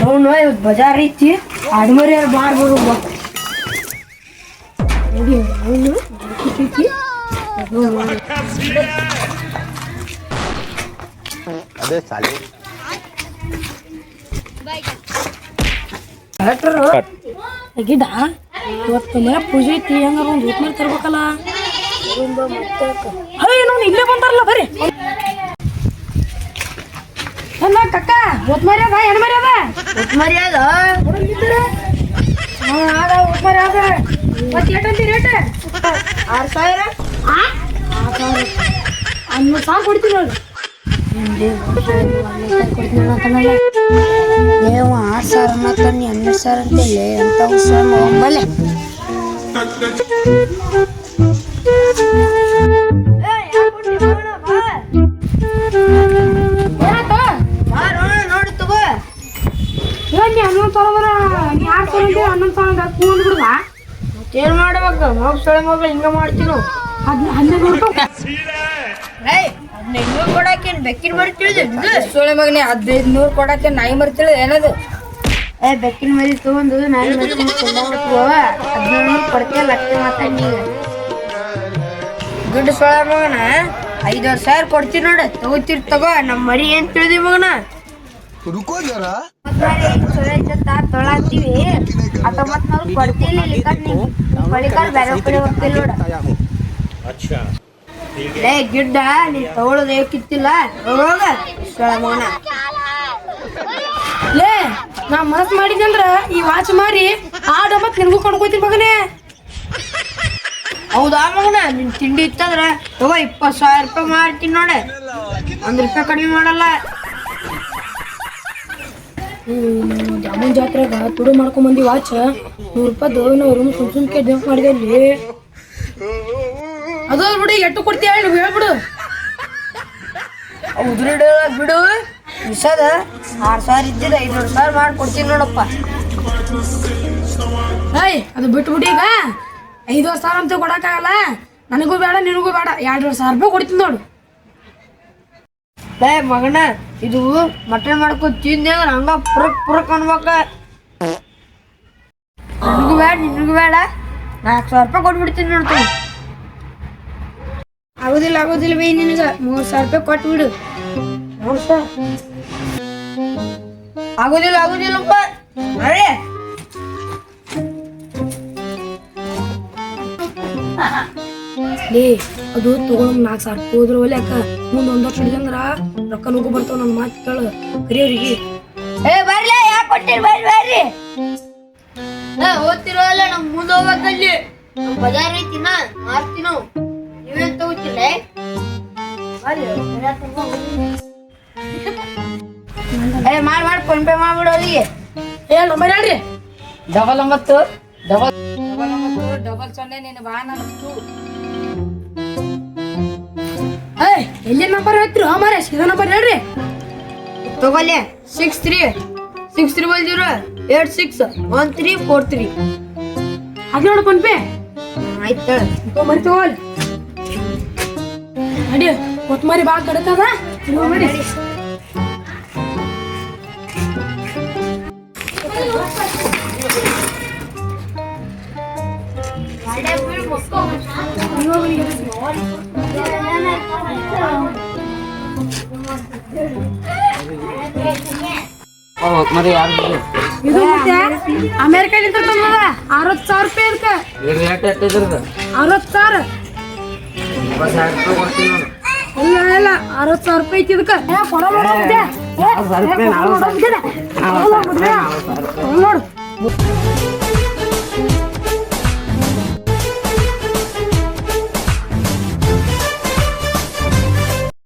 ಅವನು ಇವತ್ತು ಬಜಾರ್ ಐತಿ ಆಡ್ಮರಿ ಮಾಡ್ಬೋದು ನೋಡಿ ಅವನು ಅದೇ ಸಾಲಿ ಗಿಡ ಇವತ್ತು ಪೂಜೆ ಐತಿ ಹೆಂಗಾರ ಒಂದು ಊಟ ಮಾಡಿ ತರ್ಬೇಕಲ್ಲ ನಾವು ಇಲ್ಲೇ ಬಂದಾರಲ್ಲ ಬರ್ರಿ ಅಲ್ಲ ಕಕ್ಕ ಒತ್ಮರಿ ಅದ ಹೆಣ್ಣು ಮರಿ ಅದ ಒತ್ಮರಿ ಅದ ಅದ ಒತ್ಮರಿ ಅದ ಮತ್ತೆ ಎಷ್ಟಂತಿ ರೇಟ್ 6000 500 ಕೊಡ್ತೀನಿ ನೋಡಿ ನೀವು 6000 ಮಾತ್ರ 12,000 ಅಂತೇಳಿ ಅಂತ ಬಲ್ಲೆ ಏನ್ ಮಾಡ್ಬೇಕು ಮಗು ಸೊಳೆ ಮಗಳು ಹಿಂಗ ಮಾಡ್ತೀವಿ 12 ರೂಪಾಯಿ 1500 ಕೊಡಾಕೇನ್ ಬೆಕ್ಕಿನ ಮರಿ ತಿಳಿದ ಸೊಳೆ ಮಗನೇ 1500 ಕೊಡಾಕೇನ್ ನಾಯಿ ಮರಿ ತಿಳಿದ ಏನದು ಬೆಕ್ಕಿನ ಮರಿ ತಗೊಂಡು ನಾಯಿ ಮರಿ 1500 ಕೊಡ್ತೇ ಲಕ್ಷ ಮಾತಾಡಿ ದುಡ್ಡು ಸೊಳೆ ಮಗನ 5,000 ಕೊಡ್ತೀವಿ ನೋಡ ತಗೋತೀರಿ ತಗೋ ನಮ್ಮ ಮರಿ ಏನ್ ತಿಳಿದಿ ಮಗನ ತೊಳಾತೀವಿ ಅಥವಾ ಕೊಡ್ತೀವಿ ಬೇರೆ ಕಡೆ ಹೋಗ್ತಿಲ್ಲ ನೋಡ ಗಿಡ್ಡ ನೀ ತಗೊಳ್ಳೋದು ಏಕಿತ್ತಿಲ್ಲ ಹೋಗ ಮಗನ ಲೇ ನಾ ಮನಸ್ ಮಾಡಿದಂದ್ರ ಈ ವಾಚ್ ಮಾರಿ ಆ ಡಬ್ಬತ್ ನಿನ್ಗೂ ಕೊಂಡ್ಕೋತೀನಿ ಮಗನೇ ಹೌದಾ ಮಗನ ನಿನ್ ತಿಂಡಿ ಇತ್ತಂದ್ರ ತಗೋ 20,000 ರೂಪಾಯಿ ಮಾಡ್ತೀನಿ ನೋಡ 1 ರೂಪಾಯಿ ಕಡಿಮೆ ಮಾಡಲ್ಲ ದಾಮನ್ ಜಾತ್ರೆಗ ತುಡು ಮಾಡ್ಕೊಂಡ್ ಬಂದಿ ವಾಚ್ 100 ರೂಪಾಯಿ ದೇವ್ನವ್ರು ಸುಮ್ಕೆ ದೇವ್ ಮಾಡಿದೆ ಅಲ್ಲಿ ಅದು ಬಿಡಿ ಎಟ್ಟು ಕೊಡ್ತೀಯ ಹೇಳ್ಬಿಡು ಉದ್ರಿ ಬಿಡು ವಿಷದ 6,000 ಇದ್ದಿದ್ದು 500,000 ಮಾಡ್ಕೊಡ್ತೀನಿ ನೋಡಪ್ಪ ಅದು ಬಿಟ್ಬಿಡಿ ಈಗ 5,000 ಅಂತ ಕೊಡಕ್ಕಾಗಲ್ಲ ನನಗೂ ಬೇಡ ನಿನಗೂ ಬೇಡ 2,500 ರೂಪಾಯಿ ಕೊಡ್ತೀನಿ ನೋಡು ಮಗನ ಇದು ಮಟನ್ ಮಾಡ್ಕೊಂಡು ತಿಂದೆ ಹಂಗ ಪುರಕ್ ಅನ್ಬೇಕ ನಿನಗೂ ಬೇಡ ನಿನಗೂ ಬೇಡ 4,000 ರೂಪಾಯಿ ಕೊಟ್ಬಿಡ್ತೀನಿ ನೋಡ್ತೀನಿ ಆಗೋದಿಲ್ಲ ಬೈ ನಿನಗ 3,000 ರೂಪಾಯಿ ಕೊಟ್ಬಿಡು ಆಗೋದಿಲ್ಲಪ್ಪ ಅರೇ ಲೇ ಅದು ತಗೊಂಡ್ 4,000 ರೂಪಾಯಿ ಹೋದ್ರ ಒಲೆ ಅಕ್ಕ ಮುಂದ್ 1 ವರ್ಷ ಹಿಡಿದಂದ್ರ ರೊಕ್ಕ ನುಗ್ಗು ಬರ್ತಾವ ನನ್ನ ಮಾತು ಕೇಳು ಕರಿಯವ್ರಿಗೆ ಬರ್ಲಿ ಯಾಕೆ ಕೊಟ್ಟಿರಿ ಬರ್ರಿ ಓದ್ತಿರೋಲ್ಲ ನಮ್ ಮುಂದೆ ಹೋಗ್ಬೇಕಲ್ಲಿ ಬಜಾರ್ ಐತಿನ ಮಾರ್ತೀನೋ ನೀವೇನ್ ತಗೋತಿಲ್ಲ ಮಾಡಿ ಫೋನ್ ಪೇ ಮಾಡ್ಬಿಡು ಅವ್ರಿಗೆ ನಂಬರ್ ಹೇಳ್ರಿ 99 ನೀನು ಬಾ ನಮ್ದು ಎಲ್ಲಿ ನಂಬರ್ ಹೇಳ್ತಿರು ಮಾರೇ ಸೀದಾ ನಂಬರ್ ಹೇಳ್ರಿ ತಗೊಳ್ಳಿ 6360861343 ಹಾಗೆ ನೋಡು ಫೋನ್ ಪೇ ಆಯ್ತು ಮರಿ ತಗೊಳ್ಳಿ ನಡಿ ಕೊತ್ಮರಿ ಬಾ ಕಡಕದ ನೋಡಿ ಇದು ಅಮೇರಿಕದಿಂದ ತಂದದ 60,000 ರೂಪಾಯಿ ಅದಕ್ಕೆ 60,000 ಇಲ್ಲ 60,000 ರೂಪಾಯಿ ಐತಿ ಇದಕ್ಕೆ ನೋಡು